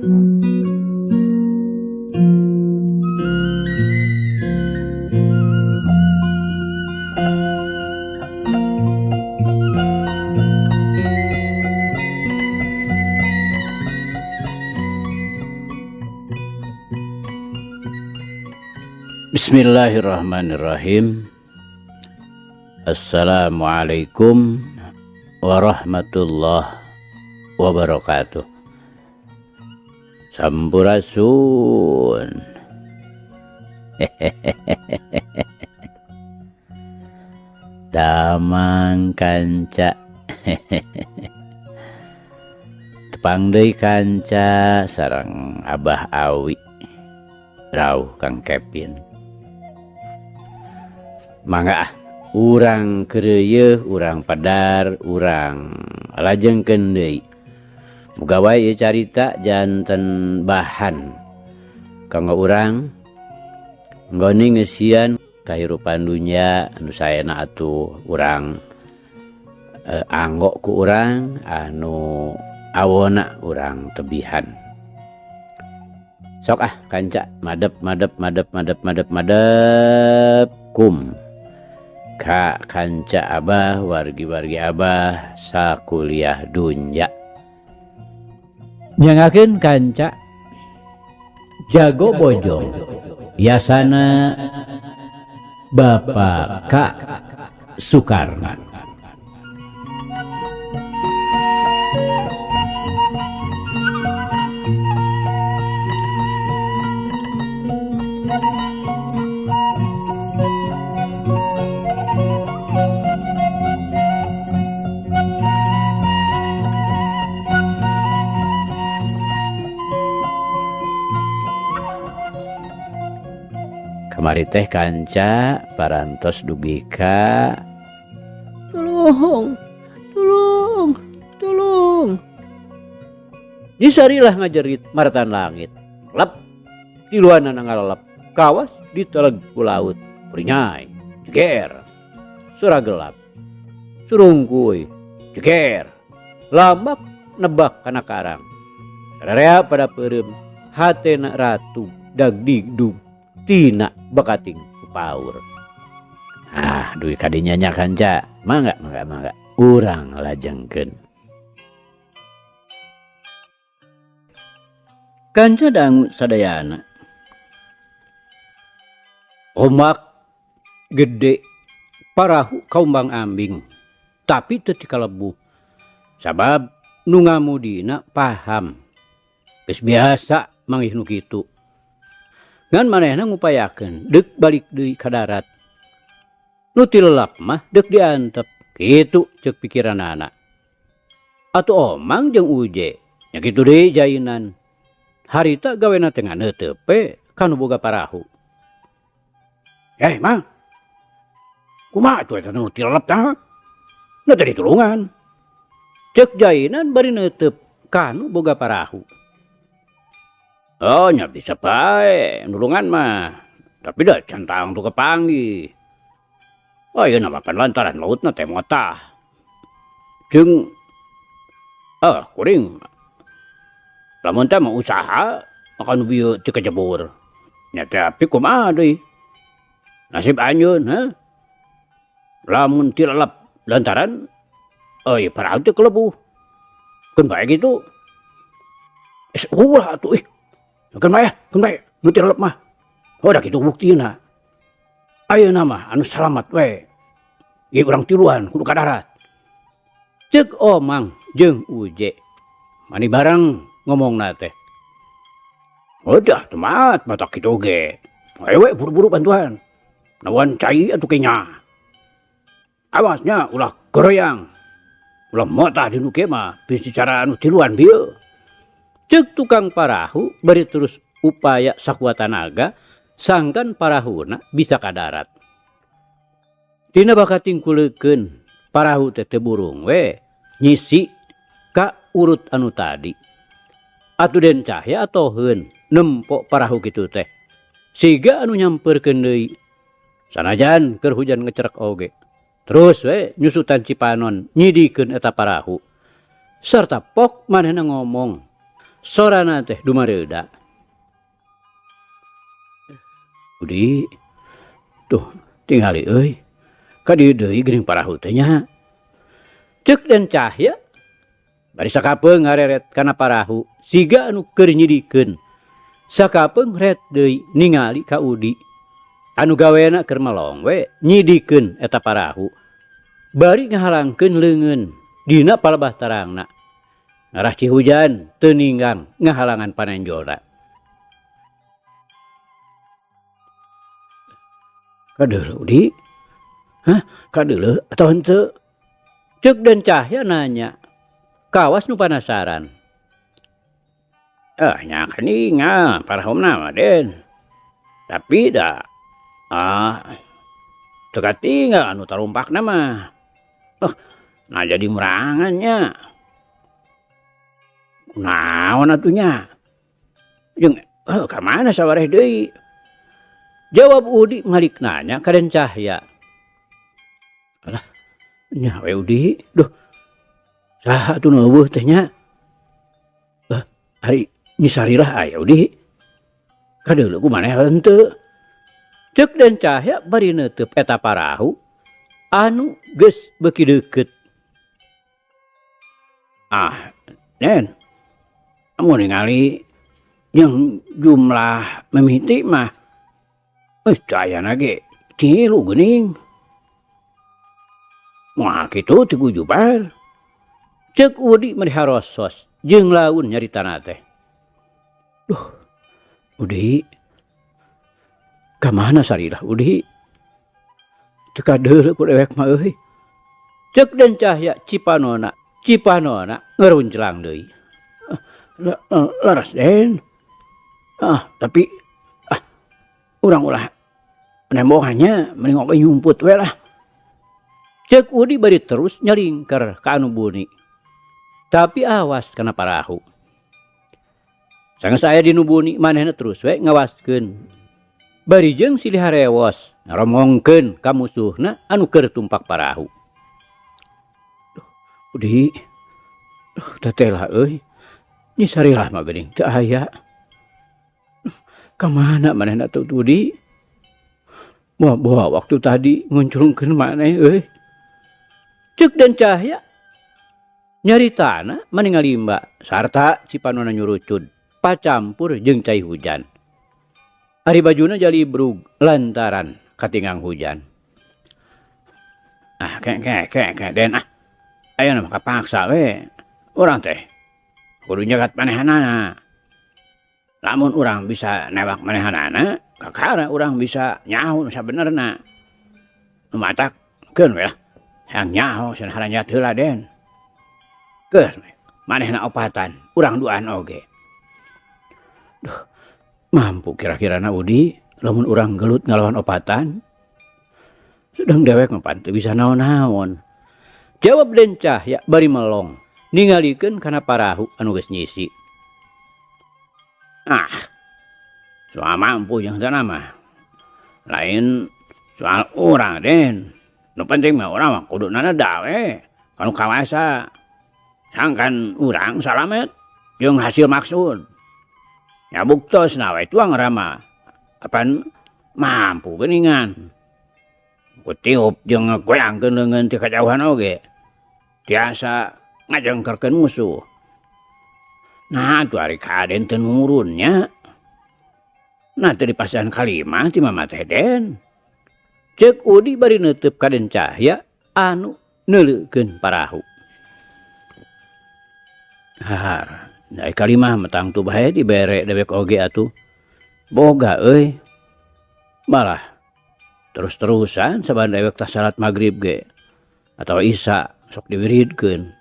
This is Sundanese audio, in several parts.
Bismillahirrahmanirrahim. Assalamualaikum warahmatullahi wabarakatuh. Sampurasun. Damang kanca. Tepang deui kanca sareng Abah Awi. Rauh Kang Kepin. Mangga urang keureuh, urang padar, urang lajengkeun deui. Muga wae ieu carita janten bahan kanggo urang nggoni ngeusian kahirupan dunya anu saena atuh urang anggo ku urang anu awona urang tebihan. Sok kanca madep kum ka kanca Abah wargi-wargi Abah sakuliah dunya. Nyangakeun kanca jago bojong biasana Bapak Kak Sukarna. Kamari teh kanca parantos dugi ka tolong disarilah ngajerit maratan langit lep tiluanna ngalelep kawas diteleg ku laut purinyai jeger surah gelap surungkuy jeger lambak nebak kana karang sararea pada peureum hatena ratu dagdigdug tina bakating paur. Duit kadinya nya kanca mangga urang lajengkeun. Kanca dangu sadayana omak gede parahu kaumbang ambing tapi teu ti kalebu sabab nu ngamudina paham geus biasa manggih nu kitu. Ngan manehna ngupayakeun deuk balik deui ka darat. Nu tilelap mah deuk diantep, kitu ceuk pikiranana. Atuh omang jeung uje, nya kitu deui jainan. Harita gawena teh nganeutepe kanu boga parahu. Mang. Kumaha atuh eta nu tilelap tah? Nu teh ditulungan. Ceuk jainan bari neuteup kanu boga parahu. Oh nya bisa bae nulungan mah tapi dah cantang tuh kepanggih. Oh iya namakan lantaran lautna teh motah jeung kuring lamun teh mah usaha makan bieu teu kejebur nya tapi kumaha deui nasib anyun lamun tilelep lantaran ieu parahu teh kelebu keun bae kitu ulah atuh keun bae nu tilelep mah da kitu buktina ayeuna mah anu salamat we ieu urang tiluan kudu ka darat ceuk omang jeung uje mani barang ngomongna teh udah temat mata kitu ge ayewe buru-buru bantuan nawan cai atuh kenya awasnya ulah goroyang ulah motah dinu kieu mah bicara anu tiluan bieu. Ceuk tukang parahu bari terus upaya sakuat tenaga sangkan parahuna bisa ka darat. Tina bakating kuleukeun parahu teh teu burung we nyisi ka urut anu tadi. Atuh den cahya atoheun nempok parahu kitu teh. Siga anu nyamperkeun deui. Sanajan keur hujan ngecerek oge. Terus we nyusutan Cipanon nyidikeun eta parahu. Sarta pok manehna ngomong sorana teh dumareuda. Udi tuh tingali euy ka dieu deui geuning parahu teh nya. Ceuk Den Cahya bari sakapeung ngareret kana parahu siga anu keur nyidikeun. Sakapeung ret deui ningali ka Udi anu gawena keur melong we nyidikeun eta parahu bari ngahalangkeun leungeun dina palebah tarangna. Ngarah Cihujan teu ninggang ngahalangan panenjolna. Kadeuleuh Udi? Hah? Kadeuleuh atawa henteu? Ceuk Den Cahya nanya. Kawas nu panasaran. Nya kaningal parahumna mah Den. Tapi da teu katinggal anu tarumpakna mah. Nah jadi merangannya. Kunaon atuh nya? Jeung ka mana sawareh deui? Jawab Udi ngalik nanya ka Den Cahya. Alah, nya we Udi, duh. Saha atuh nu eueuh teh nya? Ari nyisarilah aya Udi. Kadeuleuh ku maneh henteu. Ceuk Den Cahya bari neuteub eta parahu anu geus beuki deukeut. Den, amun ningali yang jumlah mimiti mah cayana ge tilu geuning. Moal kitu ti gujubar. Ceuk Udi meri harosos jeung laun nyaritana teh. Duh, Udi, ka mana sarilah Udi? Teu kadeuleuh ku dewek mah euy. Ceuk Den Cahya cipanona ngerunclang deui. Laras Den. Tapi urang ulah nembokannya mending oge nyumput we lah. Ceuk Udi bari terus nyalingker ka anu buni. Tapi awas kana parahu. Sanggeus aya di nu buni manehna terus we ngawaskeun. Bari jeung silih harewos ngaromongkeun ka musuhna anu keur tumpak parahu. Udi, teteh euy. Nyisarilah mah geuning teu aya. Ka mana manehna teh Udi? Moal waktu tadi nguncurungkeun maneh euy. Ceuk Den Cahya nyaritana mani ngalimba sarta cipanona nyurucud pacampur jeung cai hujan. Ari bajuna jalibrug lantaran katingang hujan. Kek Den ayeuna mah kapaksa we. Urang teh kudu nyegat manehanana. Lamun urang bisa newak manehanana, kakara urang bisa nyaho nu sabenerna. Nu matakkeun we lah. Hayang nyaho cenah haranya heula Den. Geus manehna opatan, urang duaan oge. Duh, mampu kira-kirana Udi lamun urang gelut ngalawan opatan? Sedang dewek mah pan teu bisa naon-naon. Jawab Den Cahya bari melong ningalikeun kana parahu anu geus nyisi. Soal mampu jeung sana mah lain soal urang Den. Nu penting mah urang mah kuduna neda we kanu kawasa. Sangkan urang salamet jeung hasil maksud. Ya buktosna we tuang rama. Apan mampu geuningan. Kutiup jeung ngagoyangkeun leungeun ti kajauhan oge. Tiasa ngajengkerkeun musuh. Nah atuh ari kaden teu nurunnya. Nah teu dipasihan kalimah ti mama teh Den. Ceuk Udi bari neuteub ka Den Cahya anu neuleukeun parahu. Har, dai kalimah metang tu bae dibere dewek oge atuh. Boga euy. Malah terus-terusan saban dewek tah salat magrib ge atawa isya sok diwiridkeun.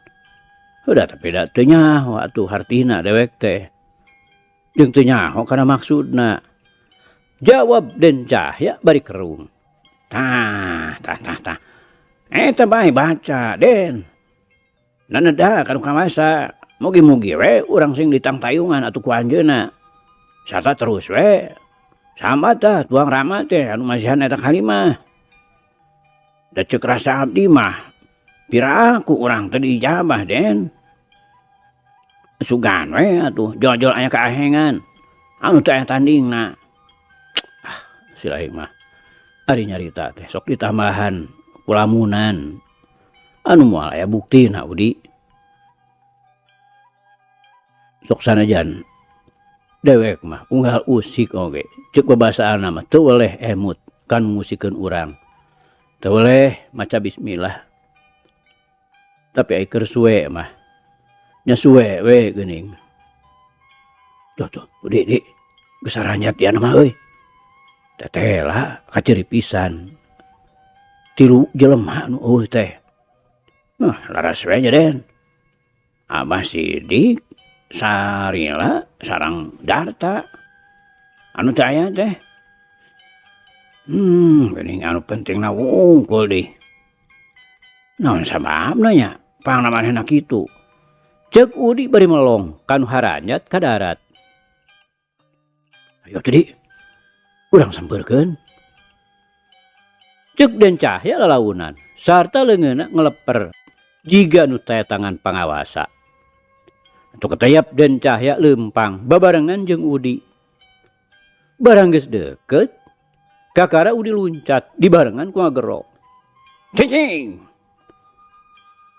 Udah tapi da teu nyaho atuh hartina dewek teh. Jeung teu nyaho kana maksudna. Jawab Den Cahya bari kerung. Tah. Eta bae baca Den. Naneda kanu kamasa. Mugi-mugi we urang sing ditang tayungan atuh ku anjeunna. Sarta terus we. Sambat tah tuang rama teh anu masihan eta kalimah. Da ceuk rasa abdi mah piraku urang teu diijabah Den. sugan we atuh jol-jol aya kaahengan anu teh tandingna. Si Laing mah ari nyarita teh sok ditambahan kulamunan anu moal aya buktina Udi. Sok sanajan dewek mah unggal usik oge ceuk babasaanna mah teu weleh emut kan ngusikeun urang, teu weleh maca bismillah. Tapi ai keur suwe mah nya suwe we geuning. Tuh Udi geus saranyat ieu mah euy. Tetela kaciri pisan. Tilu jelema nu eueuh teh. Laras we nya Den. Abah Sidik, Sarila, sareng Darta. Anu teh aya teh. Geuning anu pentingna wungkul deui. Naon sababna nya pangna manehna kitu? Ceuk Udi bari melong kanu haranyat ka darat. Ayo tadi urang sampeurkeun. Ceuk Den Cahya lalaunan sarta leungeunna ngeleper jiga nu taya tangan pangawasa. Atuh ketayap Den Cahya leumpang babarengan jeung Udi. Barang geus deukeut, kakara Udi luncat dibarengan ku ngagero. Cing!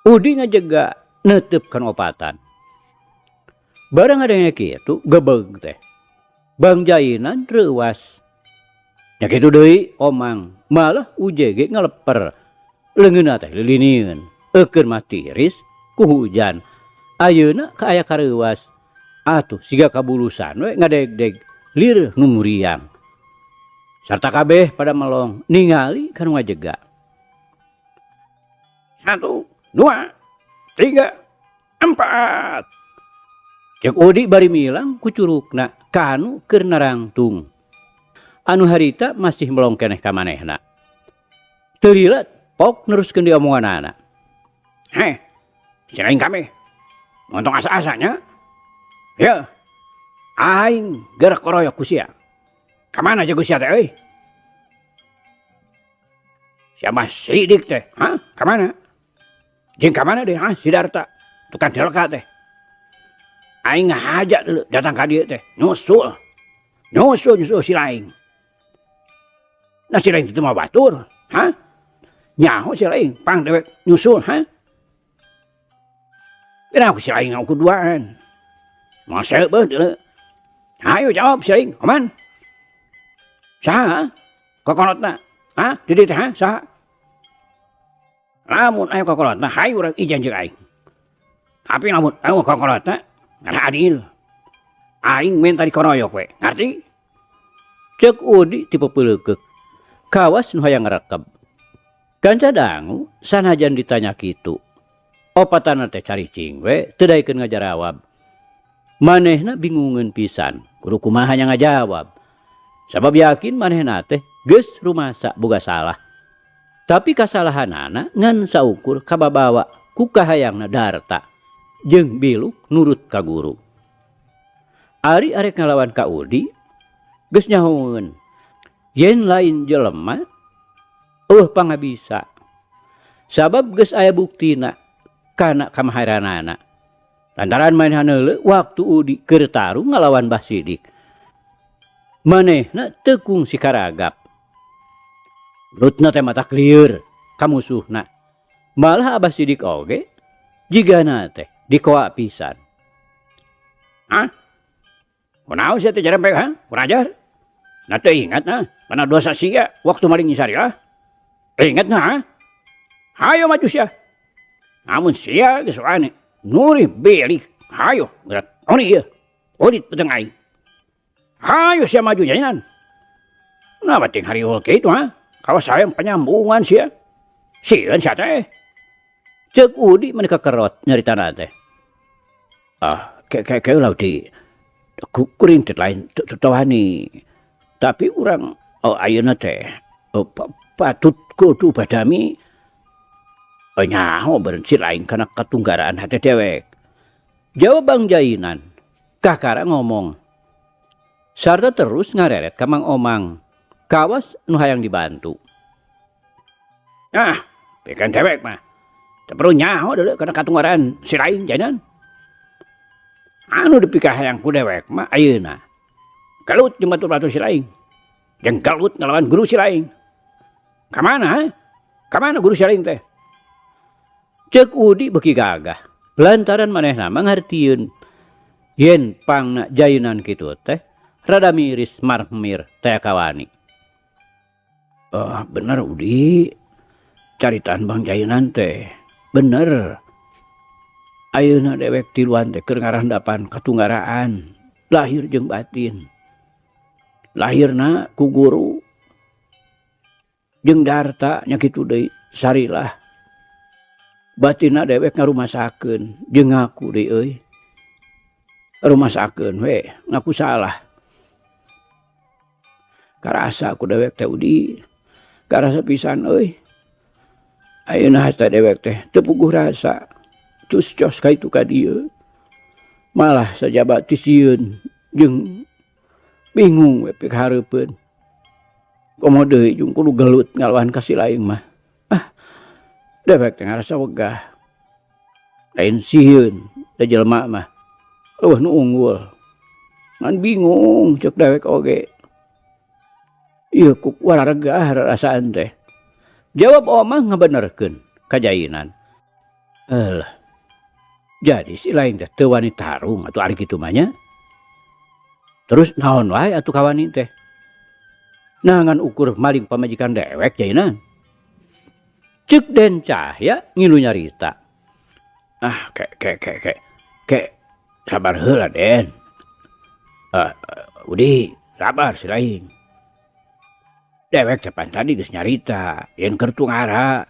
Udi ngajega neuteub kan opatan. Barang ngadenge kitu gebeg teh. Bang Jainan reuwas. Nya kitu deui omang malah ujege ngaleper leungeunna teh lilinieun. Eukeun mah tiris ku hujan. Ayeuna kaaya kareuwas. Atuh siga kabulusan we ngadegdeg lir nu muriang. Sarta kabeh pada melong ningali kanu ngajega. 1, 2, 3, 4. Ceuk Udi bari milang ku curugna kanu keur narangtung. Anu harita masih melong keneh ka manehna. Teu lila pok neruskeun di omonganana. Heh, si Laing kabeh. Montong asa-asanya. Ya. Aing gerak koroyok ku sia. Ka mana aja ku sia teh euy? Siapa Sidik teh? Hah? Ka mana? Jeung ka mana deh? Hah? Si Darta. Tukang delka teh. Aing ngahajak dulu datang ka dieu teh. Nyusul si Laing. Nah si Laing itu mah batur. Hah? Nyaho si Laing pang dewek nyusul. Hah? Kira aku si Laing aku duaan. Mau sebeuh dulu. Ayo jawab si Laing. Aman? Saha? Kokonotna? Hah? Jadi teh ha? Saha? Lamun ayo kokonotna hayu urang ijan jeung aing. Tapi lamun ayo kokonotna ngara adil. Aing minta dikoroyok we. Ngarti? Ceuk Udi tipe peuleukeuh. Kawas nu hayang ngarekeb. Kanca dangu sanajan ditanya kitu. Opatanna teh caricing we teu daekeun ngajarawab. Manehna bingungeun pisan, kudu kumaha nya ngajawab. Sabab yakin manehna teh geus rumasa boga salah. Tapi kasalahanana ngan saukur kababawa ku kahayangna Darta jeung biluk nurut ka guru. Ari arek ngalawan ka Udi geus nyahoeun. Yen lain jelema eueuh pangabisa. Sabab geus aya buktina kana kamaharanana. Lantaran manehna neuleuh waktu Udi keur tarung ngalawan Mbah Sidik. Manehna teu kungsi karagap. Nurutna teh mata lieur ka musuhna. Malah Abah Sidik oge jigana teh dikoa pisan. Hah? Kunaon sia teh jarempek ha? Kurajar? Na teu ingat na, mana dosa sia waktu maling nyisari ah. Ingat na ha? Hayo maju sia. Namun sia geus ane nuri belik. Hayo gerak oni ieu. Odit peteng aing. Hayo sia maju jainan. Nah bating hariwul kitu ha? Kawas sayang penyambungan sia. Sieun sia teh. Ceuk Udi maneka kerot nyaritana teh. Kayak ulah di kuring teh lain tawani. Tapi urang ayeuna teh patut kudu badami nyaho beureun si Laing kana katunggaraan hate dewek. Jawab Bang Jainan. Kakara ngomong. Sarta terus ngareret ka Mang Omang. Kawas nu hayang dibantu. Nah, pikeun dewek mah. Teu perlu nyaho deuleu kana katunggaran si Laing Jainan. anu dipikahayang ku dewek mah ayeuna galut jeung batur-batur si laing jeung galut ngalawan guru si laing kamana kamana guru si laing teh ceuk Udi beuki gagah lantaran manehna mangartieun yen pangna jayeunan kitu teh rada miris marmir teh kawani. Bener Udi caritaan Bang Jayeunan teh bener. Ayeuna dewek tiluan teh keur ngarandapan katunggaraan lahir jeung batin. Lahirna ku guru jeung darta nya kitu deui sarilah. Batinna dewek ngarumasakeun jeung ngaku deui euy. Rumasakeun we ngaku salah. Karasa ku dewek teh Udi. Karasa pisan euy. Ayeuna teh dewek teh teu puguh rasa. Tus cos ka itu ka dieu. Malah sajabat tisieun jeung bingung we pikahareupeun. Komo deui jeung kudu gelut ngalawan ka si laing mah. Dewek teh ngarasa wegah. Lain sieun da jelema mah. Nu unggul. Ngan bingung ceuk dewek oge. Ieu ku wararega rasaan teh. Jawab omah ngabenerkeun ka Jayeunan. Jadi si lain teh teu wani tarung atuh ari kitu mah nya. Terus naon wae atuh kawani teh? Nangan ukur maling pamajikan dewek Jayeunan. Ceuk Den Cahya ngilu nyarita. Kek sabar heula Den. Udi sabar si lain. Dewek cepan tadi geus nyarita yen keur tungara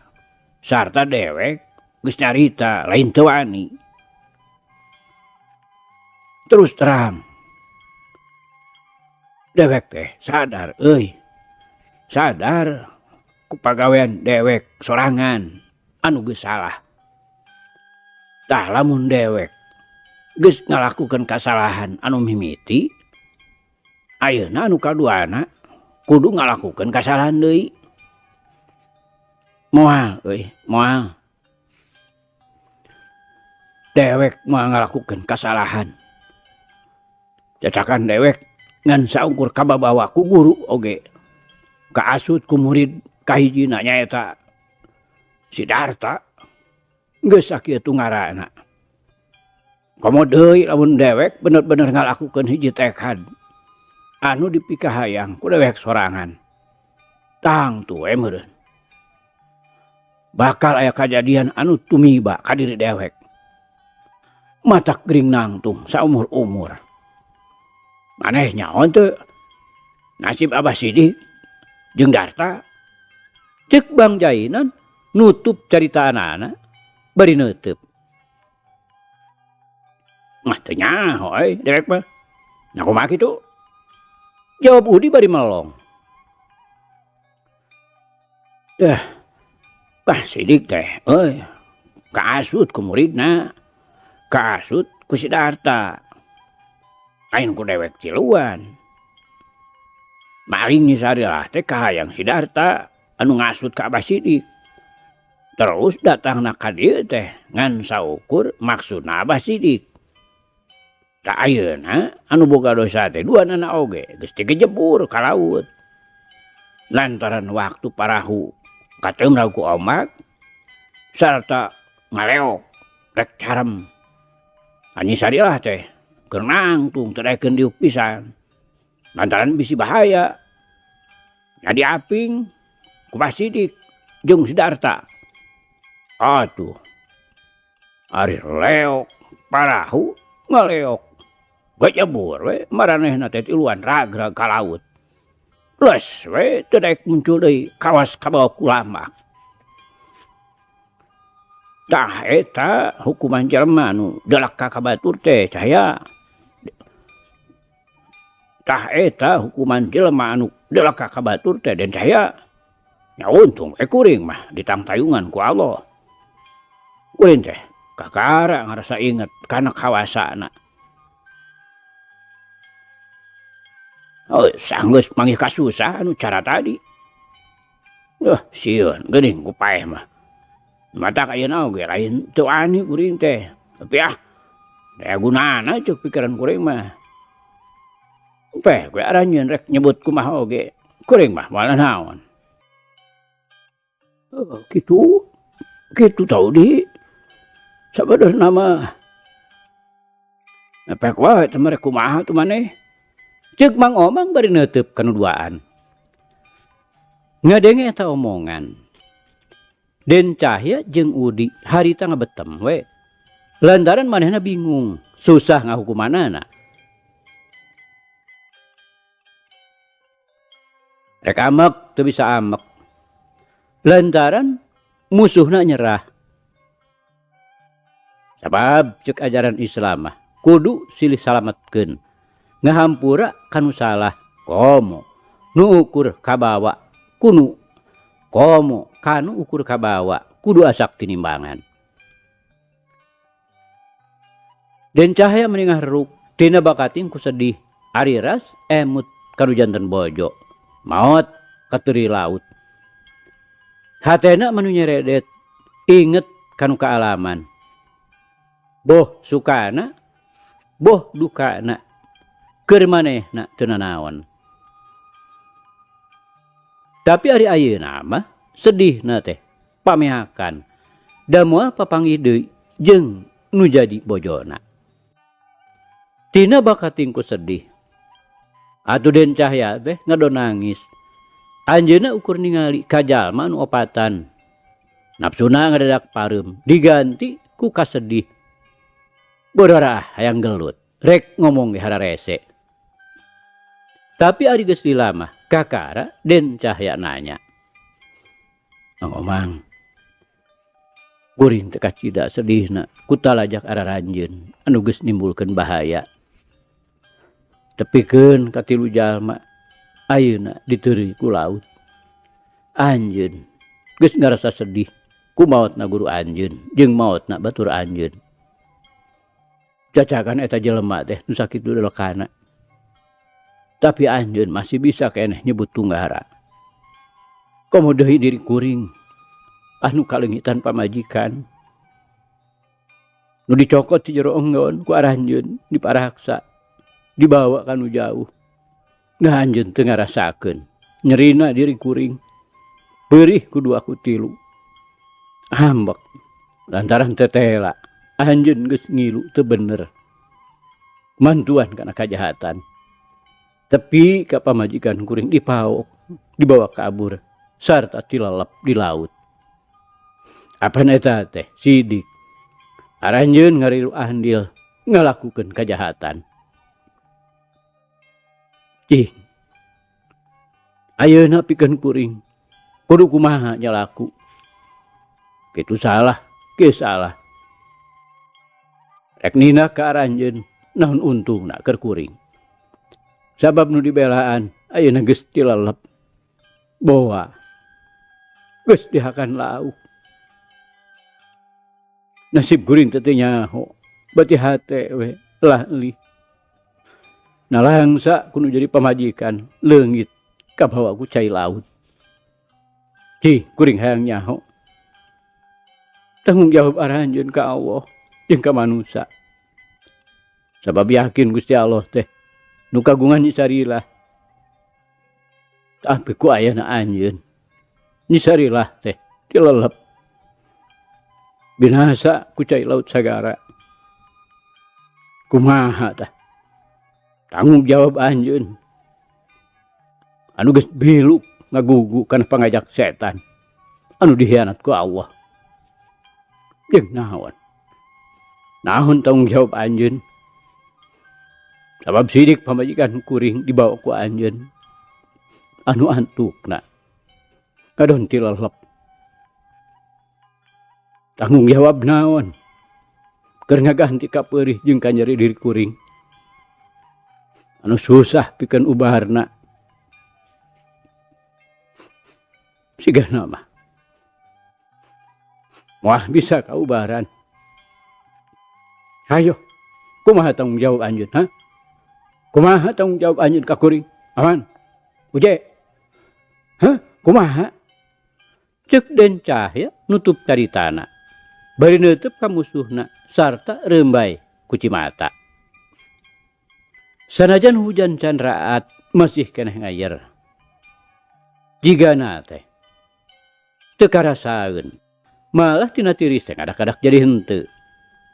sarta dewek geus nyarita lain teu wani. Terus terang dewek teh sadar euy. Sadar ku pagawean dewek sorangan anu geus salah. Tah lamun dewek geus ngalakukeun kasalahan anu mimiti ayeuna anu kaduana kudu ngalakukeun kasalahan deui. Moal euy, moal. Dewek moal ngalakukeun kasalahan. Cacakan dewek ngan saukur kababawa ku guru oge. Kaasut ku murid kahijina nyaeta Sidarta. Geus sakieu tunggarana. Komo deui lamun dewek bener-bener ngalakukeun hiji tekad anu dipikahayang ku dewek sorangan. Tang tuwe meureun. Bakal aya kajadian anu tumiba ka diri dewek. Matak gering nangtung saumur-umur. Maneh nyaon teu nasib Abah Sidik jeung Darta? Ceuk Bang Jayeunan nutup caritaanana bari neuteub. Mah teu nyaho dewek mah. Nya kumaha kitu? Jawab Udi bari melong. Bah Sidik teh euy kaasut ku muridna. Kaasut ku Sidarta. Lain ku dewek tiluan. Maring sarilah teh kahayang Sidarta anu ngasut ka Abah Sidik. Terus datangna ka dieu teh ngan saukur maksudna Abah Sidik. Tak ayeuna anu boga dosa teh duanana oge geus digejebur ka laut. Lantaran waktu parahu kateumrau ku ombak sarta ngaleok rek carem. Anyi sarilah teh keur nangtung teu daekeun diuk pisan. Lantaran bisi bahaya. Jadi aping ku Abah Sidik jeung Sidarta. Atuh. Ari leok parahu ngaleok. Gejebur we maranehna teh tiluan ragrag ka laut. Les we teu daek muncul deui kawas kabawa ku lamak. Tah eta hukuman jelema nu delaka ka batur teh Cahya. Tah eta hukuman jelema anu delaka ka batur teh Den Cahya. Nya untung kuring mah ditangtayungan ku Allah. Kuring teh kakara ngarasa inget kana kawasana. Sanggeus panggih kasusah anu cara tadi. Sieun geuning ku paeh mah. Matak ayeuna oge lain teu wani kuring teh. Tapi Daya gunana cek pikiran kuring mah. Peh gue aranjeun rek nyebut kumaha oge. Kuring mah malah naon. Oh, kitu tau di. Sabenerna mah epek wae teh merek kumaha tuh maneh. Ceuk Mang Omang bari neuteup kanuduaan. Ngadenge eta omongan. Den Cahya jeung Udi harita ngabetem we. Lantaran manehna bingung, susah ngahukumanana. Rek amek teu bisa amek. Lantaran musuhna nyerah. Sabab ceuk ajaran Islam mah kudu silih salametkeun. Ngahampura kanu salah komo. Nu ukur kabawa kunu komo kanu ukur kabawa kudu asak tinimbangan. Den Cahya meninggah ruk tina bakating ku sedih ari ras emut kanu janten bojo maot kateri laut. Hatena manu nyeredet inget kanu kaalaman. Boh sukana boh dukana keur manehna teu nanaon. Tapi ari ayeuna mah sedihna teh pamehakan da moal papanggih deui jeung nu jadi bojona. Tina bakating ku sedih. Atuh Den Cahya teh ngado nangis. Anjeunna ukur ningali ka jalma nu opatan. Nafsuna ngadadak pareum diganti ku kasedih. Borarah hayang gelut, rek ngomong ge hararese. Tapi ari geus lila mah kakara Den Cahya nanya. Mang Omang, kuring teu kacida sedihna ku talajak araranjeun anu geus nimbulkeun bahaya. Tepikeun ka tilu jalma ayeuna diteuri ku laut. Anjeun geus ngarasa sedih ku maotna guru anjeun jeung maotna batur anjeun. Cacakan eta jelema teh nu sakitu delekana. Tapi anjeun masih bisa keneh nyebut tunggara. Komo deui diri kuring anu kalengitan pamajikan. Nu dicokot ti jero enggon ku aranjeun diparaksa. Dibawa kanu jauh. Nah anjeun teu ngarasakeun nyerina diri kuring. Beurih kudu aku tilu. Hambek lantaran tetela anjeun geus ngilu teu bener. Mantuan kana kajahatan. Tepi ka pamajikan kuring dipaok, dibawa kabur sarta tilelep di laut. Apana eta teh sidik. Aranjeun ngariru andil ngalakukeun kajahatan. Cing. Ayeuna pikeun kuring kudu kumaha nyalaku. Kitu salah, ge salah. Rek nina ka aranjeun naon untungna keur kuring. Sabab nu dibelaan ayeuna geus tilelep. Boa. Geus dihakan lauk. Nasib kuring teu nyaho. Bati hate we lah eulih. Nalangsa kudu jadi pamajikan leungit kabawa ku cai laut. Cing kuring hayang nyaho. Tanggung jawab aranjeun ka Allah jeung ka manusia. Sabab yakin Gusti Allah teh nu kagungan nyisarilah. Tapi ku ayana anjeun nyisarilah teh tilelep. Binasa ku cai laut sagara. Kumaha tah? Tanggung jawab anjeun. Anu geus biluk ngagugu kana pangajak setan. Anu dihianat ku Allah. Jeung naon? Naon tanggung jawab anjeun? Sabab sidik pamajikan kuring dibawa ku anjeun. Anu antukna kadon tilelep. Tanggung jawab naon? Keur ngaganti ka peurih jeung ka nyeri diri kuring. Anu susah pikeun ubaharna. Sigana mah moal bisa ka ubaharan. Hayo, kumaha tanggung jawab anjeun, ha? Kumaha tanggung jawab anjeun ka kuring? Aman? Uje? Hah? Kumaha? Ceuk Den Cahya nutup caritana. Bari neuteub ka musuhna sarta reumbay ku Cimata. Sanajan hujan can raat masih keneh ngayer. Jigana teh teu karasaeun, malah tina tiris teh kadak-kadak jadi henteu.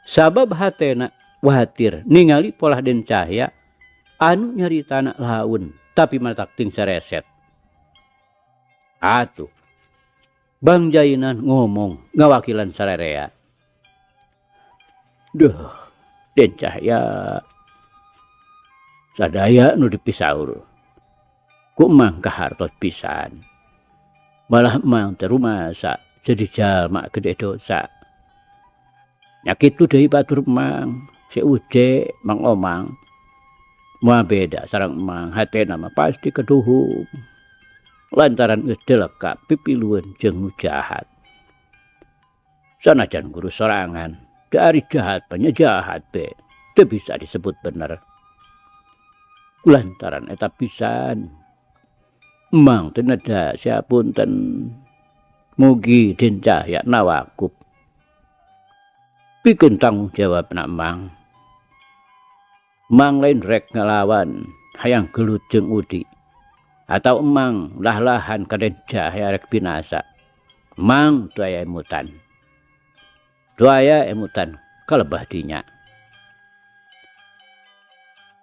Sabab hatena wahatir ningali polah Den Cahya anu nyaritana laun tapi matak ting sareset. Atuh Bang Jainan ngomong ngawakilan sarerea. Duh, Den Cahya sadaya nu dipisaur ku emang kahartos pisan. Malah emang teh rumasa jadi jalma gede dosa. Nya kitu deui batur emang, si Uje, Mang Omang. Moal beda sareng emang hatena mah pasti keduhung. Lantaran geus deleka pipilueun jeung nu jahat. Sanajan guru sorangan, dari jahat banyak jahat be, teu bisa disebut bener. Lantaran eta pisan, emang teu neda sapunten mugi Den Cahya nawakup. Pikeun tanggung jawabna emang. Emang lain rek ngalawan hayang gelut jeung Udi. Atau emang lah-lahan ka Den Cahya rek binasa. Emang tu aya emutan. Tu aya emutan kalebah dinya.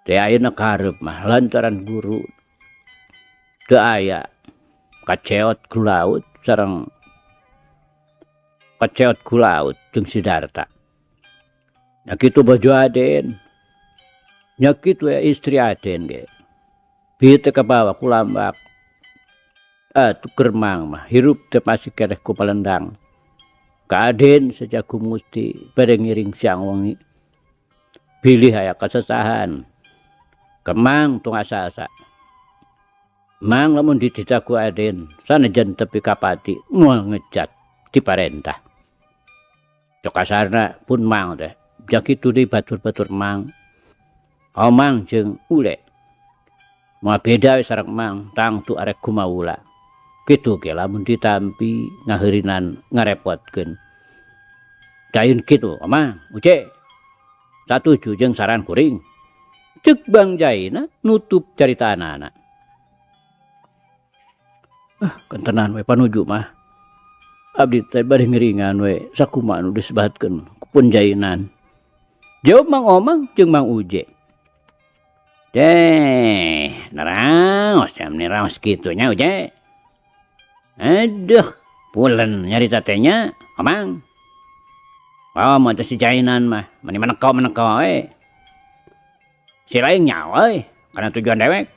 Teh ayeuna karep mah lantaran guru teu aya kaceot ku laut sareng kaceot ku laut jeung Sidarta. Nya kitu bojo Aden. Nya kitu ya istri Aden ge. Bieu teh kabawa ku lambak. Atuh kermang mah hirup teh masih keneh ku palendang. Ka Aden sajaku musti bade ngiring siang wengi. Pilih aya kasesahan. Kemang tong asa-asa. Mang lamun ditita ku Aden sanajan tepi kapati moal ngecat ti parentah. Cok kasarna pun mang teh. Jak kitu deui batur-batur mang. Omang jeung Ule. Moal beda we sareng mang tangtu arek kumaula. Kitu ge lamun ditampi ngaheurinan ngarepotkeun. Daeun kitu, Omang, Uce. Satuju jeung saran kuring. Ceuk Bang Jaina nutup carita anak-anak. Kentenan we panuju mah. Abdi teh bade ngeringan we sakumaha nu disebatkeun ku Pun Jainan. Jawab Mang Omang jeung Mang Uje. Naraos amne raos kitu nya Uje. Aduh, pulen nyarita teh nya, Omang. Oh, mah teh si Jainan mah, mani meneko we. Si lain nyawa euy, kana tujuan dewek.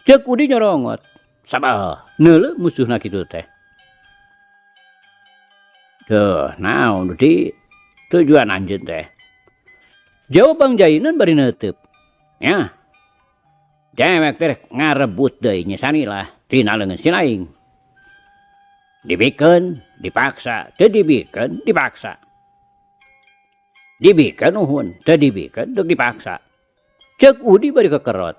Ceuk Udi nyorongot. Sabah, neuleuh musuhna kitu teh. Duh, naon Udi? Tujuan anjeun teh. Jawab Bang Jainan bari neuteub. Ya. Dewek teh ngarebut deui nya sanilah tina leungeun si laing. Dibikeun, dipaksa, teu dibikeun, dipaksa. Dibikeun nuhun, teu dibikeun, teu dipaksa. Ceuk Udi bari kekerot.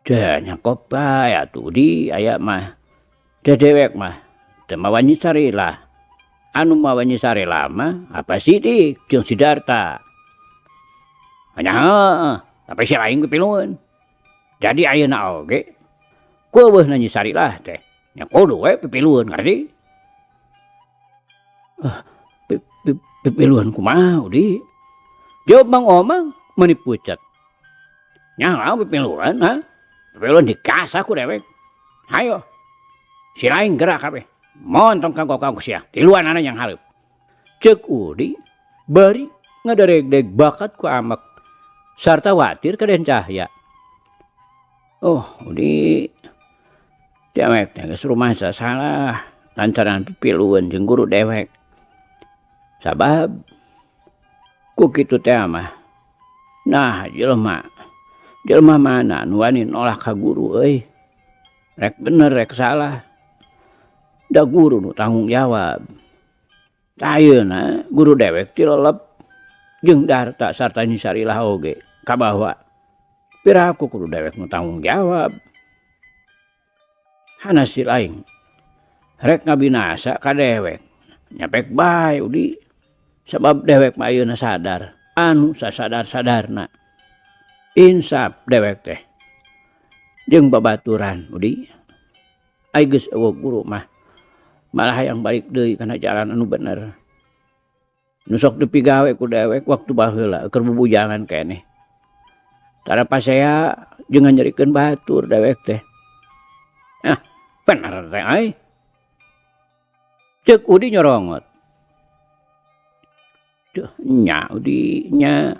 Dah nyakop bae atuh Udi aya mah. Da dewek mah teu mawa nyisarila. Anu mawa nyisarila mah apa Sidik jeung Sidarta. Hanya heuh, tapi si lain kepilueun. Jadi ayeuna oge ku eueuhna nyisarila teh. Nya kudu we pipilueun ngarti. Pipilueun kumaha Udi? Jawab Mang Omang meuni pucet. Nya naon pipilueun ha? Pipilueun dikasa ku dewek. Hayo. Si lain gerak kabeh. Montong kanggo sia, tiluanana yang hareup. Ceuk Udi bari ngadareg-deg bakat ku amek sarta watir ka Den Cahya. Oh, Udi dewek teh geus rumasa salah lantaran pipilueun jeung guru dewek. Sabab ku kitu teh mah. Nah, jelema mana nu wani nolak ka guru euy. Rek bener rek salah. Da guru nu tanggung jawab. Ayeuna guru dewek tilelep jeung Darta sarta nyisarilah oge kabawa. Piraku kudu dewek nu tanggung jawab. Hana si laing rek ngabinasa ka dewek. Nyapek bae Udi. Sabab dewek mah ayeuna sadar anu sasadar-sadarna insap dewek teh jeung babaturan Udi ai geus eueuh guru mah malah hayang balik deui kana jalan anu bener nu sok dipigawe ku dewek waktu baheula keur bubujangan keneh tara pasea jeung nyerikeun batur dewek teh ah bener teh ai ceuk Udi nyorongot duh nya Udi nya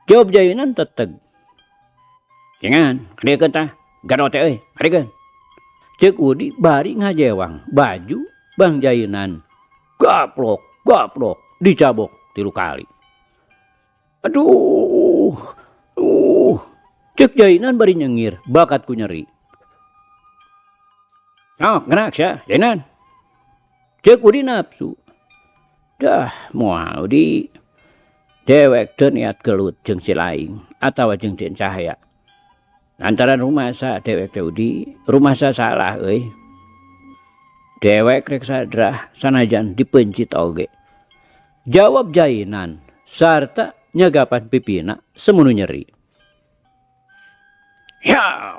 jawab jayeunan teteg jangan kadiekeun tah gado teh euy kadiekeun ceuk Udi bari ngajewang baju Bang Jayeunan gaplok dicabok 3 kali aduh ceuk Jayeunan bari nyengir bakat ku nyeri sok gerak sia Jayeunan ceuk Udi nafsu dah moal Udi dewek teu niat gelut jeung si laing atawa jeung Den Cahya lantaran rumasa dewek teh Udi rumasa salah euy dewek rek sadrah sanajan dipencit oge jawab Jayeunan sarta nyagapan pipina semunu nyeri ya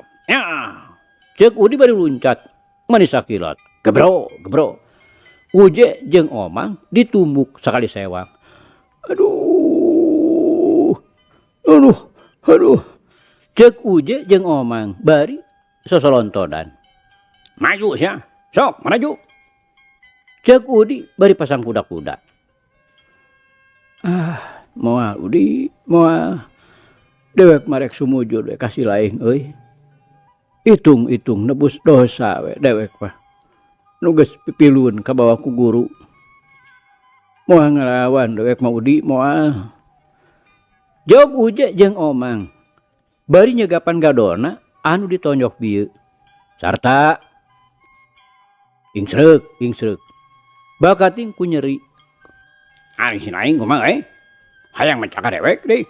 ceuk Udi bari luncat manis sakilat gebro Uje jeung Omang ditumbuk sakali sewang aduh ceuk Uje jeung Omang bari sosolontodan maju sia sok maju ceuk Udi bari pasang kuda-kuda moal Udi moal dewek marek sumujud we kasih laing euy itung-itung nebus dosa we dewek mah nu geus pipiluun ka bawah ku guru moal ngalawan dewek mah Udi moal jawab Uje jeung Omang bari nyegapan gadona anu ditonjok bieu sarta ingsreuk bakating ku nyeri ari si laing kumaha hayang mencaka dewek deui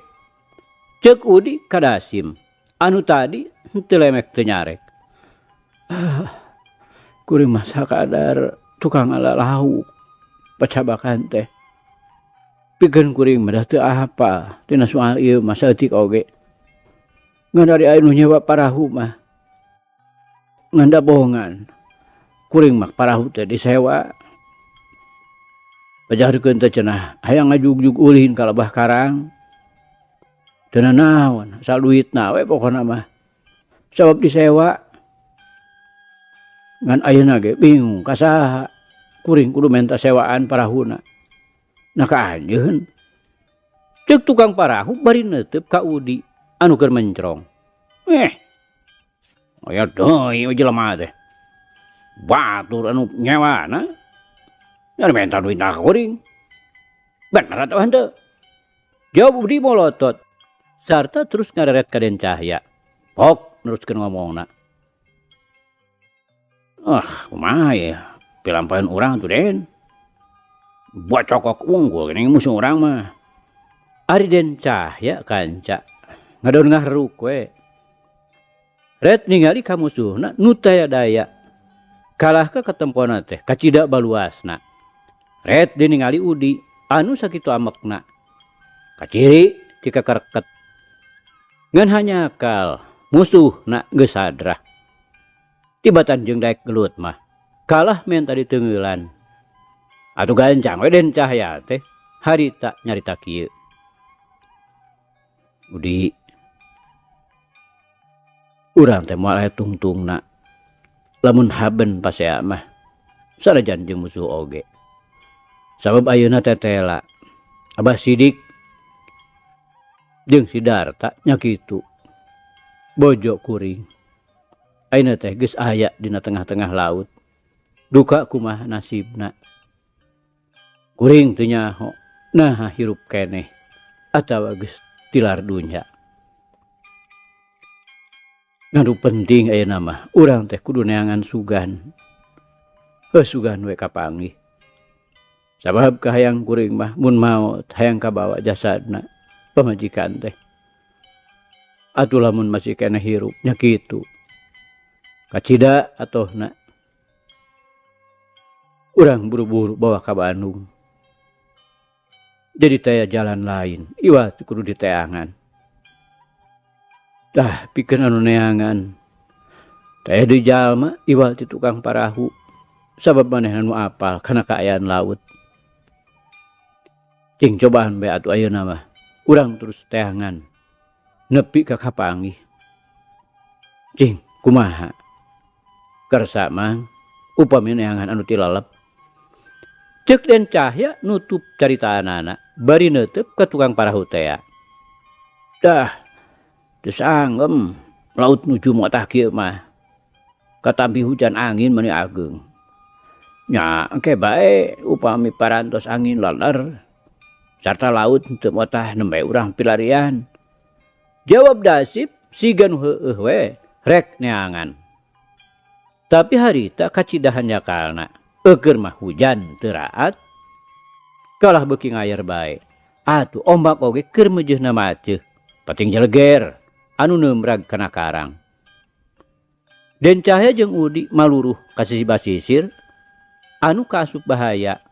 ceuk Udi ka Dasim anu tadi henteu lemek teu nyarek kuring mah sakadar tukang alalahu pacabakan teh pikeun kuring mah teu apa tina soal ieu mah saeutik oge ngan dari anu nyewa parahu mah nganda bohongan kuring mah parahu teh disewa pajarkeun teh cenah hayang ngajugjug ulin ka lebah karang teu naon asal duitna we pokona mah sabab disewa ngan ayeuna ge bingung kasaha kuring kudu menta sewaan parahuna nah ka anjeun ceuk tukang parahu bari neuteup ka Udi anu keur mencrong aya deui jelema teh batur anu nyewana nya menta duitna ka kuring bener atawa henteu jawab Udi molotot sarta terus ngareret ka Den Cahya pok neruskeun ngomongna kumaha ya pilampahan urang tuh Den buat cokok unggul gini musuh orang mah ari Den Cahya kanca ngadaun ngahruk we ret ningali ka musuhna nu taya daya kalah ka ketempona teh kacida baluasna ret diningali Udi anu sakitu amekna kaciri tika kareket ngan hanyakal musuhna geus sadrah tibatan jeung daek gelut mah kalah menta diteungeulan atuh gancang we Den Cahya teh harita nyarita kieu Udi urang teh moal aya tungtungna lamun haben pasea mah sanajan jeung musuh oge sabab ayeuna teh tela Abah Sidik jeung Sidarta nya kitu bojo kuring ayeuna teh geus aya dina tengah-tengah laut duka kumaha nasibna kuring teu nyaho naha hirup keneh atawa geus tilar dunya nganu penting ayeuna mah urang teh kudu neangan sugan sugan we kapanggih sabab kahayang kuring mah mun maot hayang kabawa jasadna pamajikan teh atuh lamun masih keneh hirup nya kitu kacida atohna urang buru-buru bawa ka Bandung Jadi taya jalan lain iwa kudu diteangan. Dah pikeun anu neangan taya di jalma iwa ti tukang parahu sabab manehna nu apal kana kaayaan laut. Cing cobaan bae atuh ayeuna mah urang terus teangan nepi ka kapanggih. Cing kumaha kersa mang upami neangan anu tilalep. Ceuk Den Cahya nutup caritaanana bari neuteup ka tukang parahu teh. Dah teu sanggem laut nuju motah kieu mah. Katampi hujan angin mani ageung. Nya engke bae upami parantos angin laler sarta laut teu motah nembe urang pilarian. Jawab Dasip siga nu heueuh we rek neangan. Tapi harita kacidahan yakalna eukeun mah hujan teu raat kalah beuki ngayar bae. Atuh ombak oge keur meujeuhna maceuh pating jeleger anu neumrag kana karang. Den Cahya jeung Udi maluruh ka sisi basisir anu kaasup bahaya.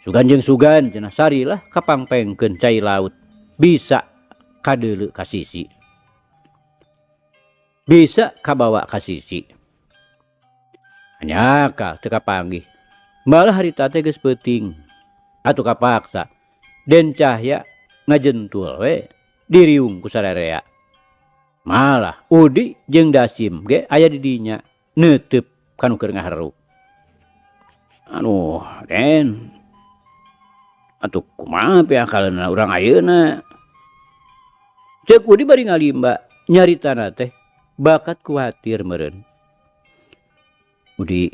Sugan jeung sugan cenah sarilah kapangpengkeun cai laut bisa kadeuleu ka sisi. Bisa kabawa ka sisi. Nyaka teu kapanggih. Malah harita teh geus peuting. Atuh kapaksa Den Cahya ngajentul we diriung ku sarerea. Malah Udi jeung Dasim ge aya di dinya neuteup kanu keur ngahareuk. Anu Den atuh kumaha piakalna urang ayeuna. Ceuk Udi bari ngalimba nyaritana teh bakat kuatir meureun. Udi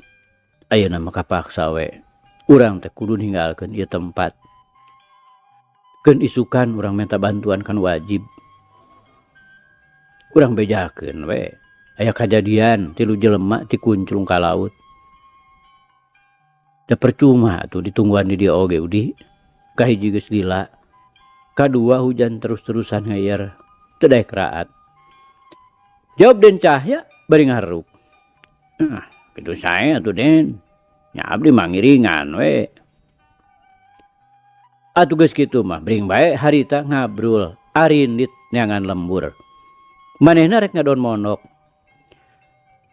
ayeuna mah kapaksa we urang teh kudu ninggalkeun ieu tempat. Keun isukan urang minta bantuan kan wajib. Urang bejakeun we aya kajadian 3 jelema ti kunclung ka laut. Da percuma atuh ditungguan di dieu oge Udi. Kahiji geus lila, kadua hujan terus-terusan ngayar teu daek raat. Jawab Den Cahya bari ngahareup. Nah, kitu sae atuh Den. Nya abdi mangiringan we. Atuh geus kitu mah bring bae harita ngabrul arindit neangan lembur. Manehna rek ngadon monok.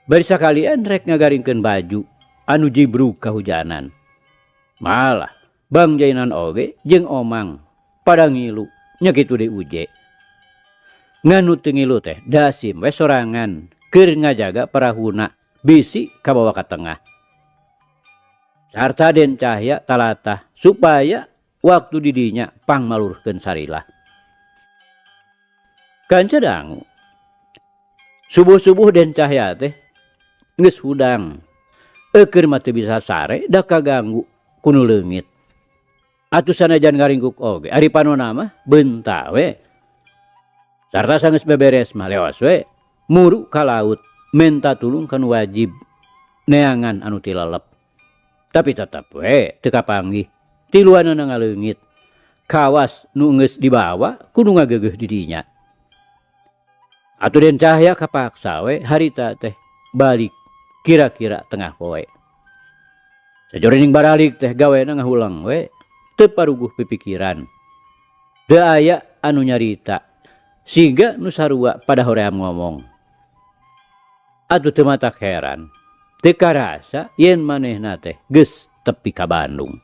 Bari sakalian rek ngagaringkeun baju anu jibrug kahujanan. Malah Bang Jainan oge jeung Omang pada ngilu nya kitu deui uje. Nganu teu ngilu teh Dasim we sorangan keur ngajaga parahuna bisi kabawa ka tengah. Sarta Den Cahya talatah supaya waktu di dinya pang malurkeun sarilah. Kanca dangu. Subuh-subuh Den Cahya teh geus hudang. Keur mah teu bisa sare da kaganggu ku nu leungit. Atuh sanajan ngaringguk oge ari panonna mah beunta we. Sarta sanggeus beberes mah leos we muru ka laut menta tulung kan wajib neangan anu tilalep. Tapi tetep we teu kapanggih tiluanana ngaleungit. Kawas nu geus dibawa kudu ngageugeuh di dinya. Atuh Den Cahya kapaksa we harita teh balik kira-kira tengah poe. Sajroning baralik teh gawena ngahulang we teu paruguh pipikiran. Teu aya anu nyarita siga nu sarua pada hoream ngomong. Atuh teu matak heran teu karasa yen manehna teh geus tepi ka Bandung.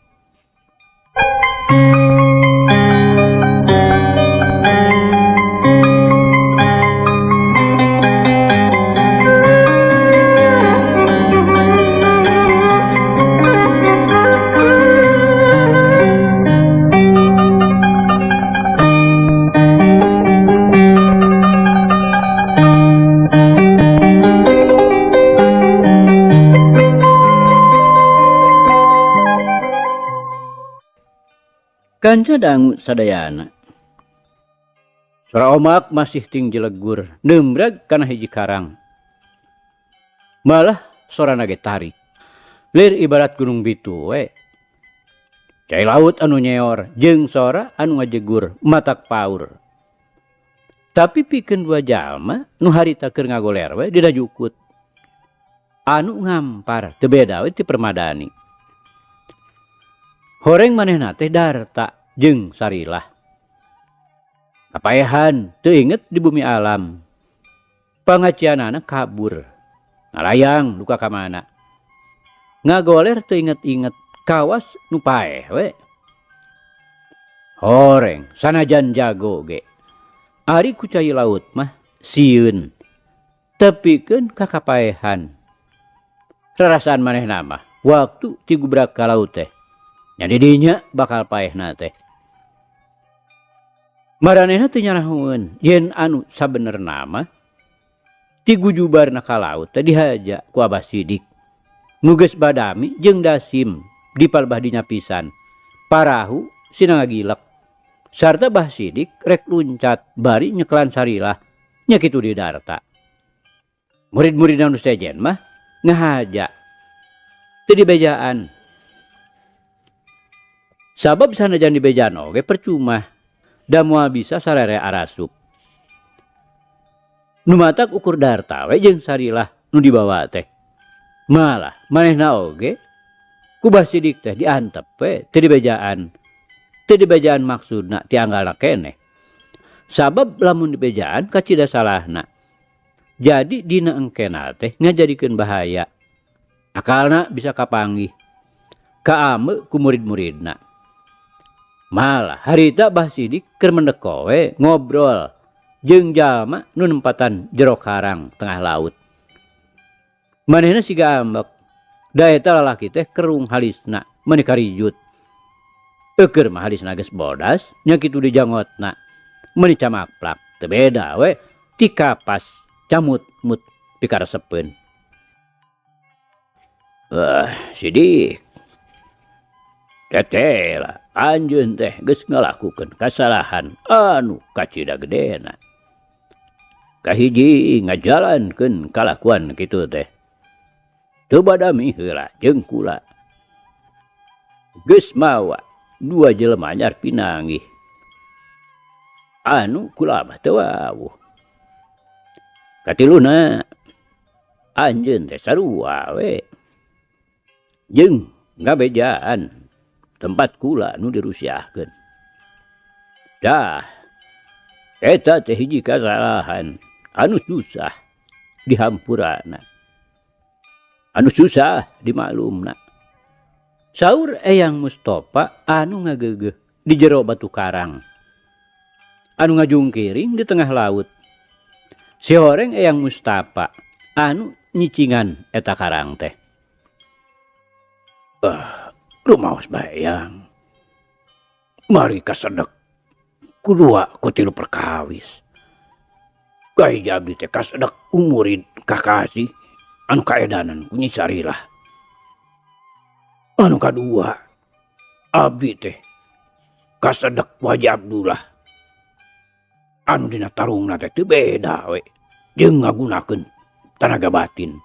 Kanca dangu sadayana. Suara omak masih tinggi legur, neumrag kana hiji karang. Malah sorana ge tarik. Lir ibarat gunung bitu we. Cai laut anu nyeor jeung sora anu ngajegur matak paur. Tapi pikeun dua jalma nu harita keur ngagoler we dina jukut. Anu ngampar teu beda we ti permadani. Horeng manehna teh Darta jeung sarilah. Kapaehan teu inget di bumi alam. Pangacianana kabur. Ngalayang luka ka mana. Ngagoler teu inget-inget kawas nu paeh we. Horeng sanajan jago ge. Ari ku cai laut mah sieun. Tepikeun ka kapaehan. Rarasaan manehna mah waktu ti gubrak ka laut teh. Nya di dinya bakal paehna teh. Maranehna teu nyanahueun yen anu sabenerna mah ti gujubarna ka laut teh dihaja ku Abah Sidik. Nu geus badami jeung Dasim di palebah dinya pisan. Parahu sina ngagilek. Sarta Bah Sidik rek luncat bari nyekelan sarilah nya kitu di darta. Murid-murid anu sejen mah ngahaja teu dibejaan. Sabab sanajan dibejaan oge percuma. Da moal bisa sarere arasup. Nu matak ukur darta we jeung sarilah nu dibawa teh. Malah manehna oge ku Bah Sidik teh diantep we teu dibejaan. Teu dibejaan maksudna ti anggalna keneh. Sabab lamun dibejaan kacida salahna. Jadi dina engkena teh ngajadikeun bahaya. Akalna bisa kapanggih. Kaame ku murid-muridna. Malah harita Bah Sidik keur mendeko we ngobrol jeung jalma nu nempatan jero karang tengah laut. Manehna siga ambek. Da eta lalaki teh kerung halisna meuni karijut. Eukeur mah halisna geus bodas nya kitu di jangotna meuni camaplak teu beda we ti kapas camut-mut pikaresepeun. Sidik. Tetela anjeun teh geus ngalakukeun kasalahan anu kacida gedena. Kahiji ngajalankeun kalakuan kitu teh. Teu badami heula jeung kula. Geus mawa dua jelema anyar pinanggih. Anu kula mah teu wawuh. Katiluna anjeun teh sarua we. Jeung ngabejaan tempat kula nu dirusiahkeun. Dah, eta teh hiji kasalahan anu susah dihampurana. Anu susah dimaklumna. Saur Eyang Mustofa anu ngageugeuh di jero batu karang. Anu ngajungkiring di tengah laut. Si horeng Eyang Mustafa anu nyicingan eta karang teh. Rumaos bayang. Mari kasedek kudua kutilu perkawis. Kahiji abdi teh kasedek umurid kakasih anu kaedanan ku Nyi Sarilah. Anu kadua abdi teh kasedek Wajah Abdullah. Anu dina tarungna teh teu beda we jeung ngagunakeun tanaga batin.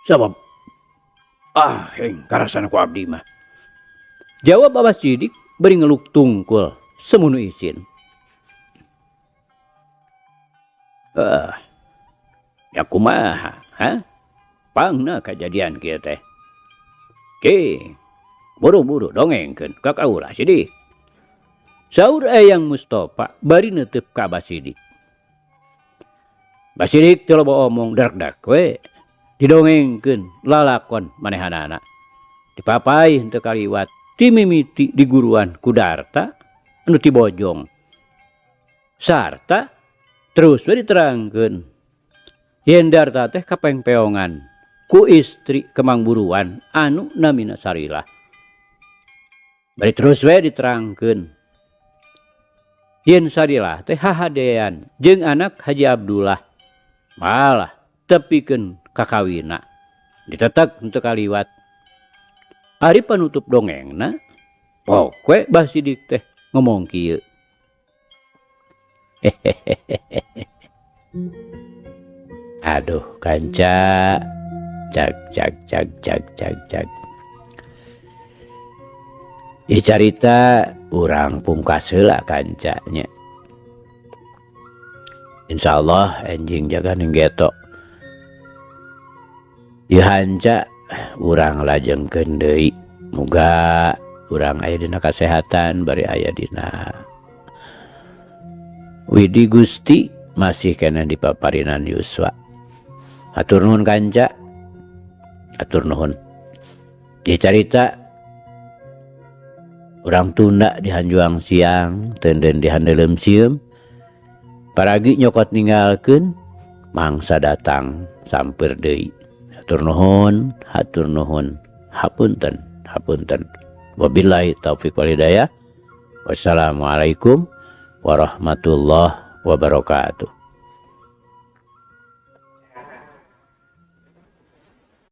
Sabab heng karasana ku abdi mah. Jawab Abah Sidik beri ngeluk tungkul semunu isin. Ya kumaha, ha? Pangna kejadian kieu teh. Ki, buru-buru dongengkeun ka kaula Sidik. Saur Eyang Mustofa bari neuteup ka Abah Sidik. Abah Sidik teu loba omong darek-darek we. Didongengkeun lalakon manehanana. Dipapai henteu kaliwat ti mimiti di guruan ku Darta anu ti Bojong. Sarta terus we diterangkeun yen Darta teh kapengpeongan ku istri kemang buruan anu namina Sarilah. Bari terus we diterangkeun yen Sarilah teh hahadean jeung anak Haji Abdullah. Malah tepikeun kakawina ditetek untuk kaliwat. Ari panutup dongengna pokoe Bah Sidik teh ngomong kieu. Aduh kanca cak. Ieu carita urang pungkas heula kanca nya. Insyaallah enjing jaga ninggeto. Ieu hanca urang lajengkeun deui muga urang aya dina kasehatan, bari aya dina widi Gusti masih kena dipaparinan yuswa. Hatur nuhun kanca, hatur nuhun. Ieu carita urang Tunda di Hanjuang Siang, teudeun di Handeuleum Sieum. Paragi nyokot ninggalkeun mangsa datang sampeur deui. Hatur nuhun, hatur nuhun. Hapunten, hapunten. Wabillahi taufiq wal hidayah. Wassalamualaikum warahmatullahi wabarakatuh.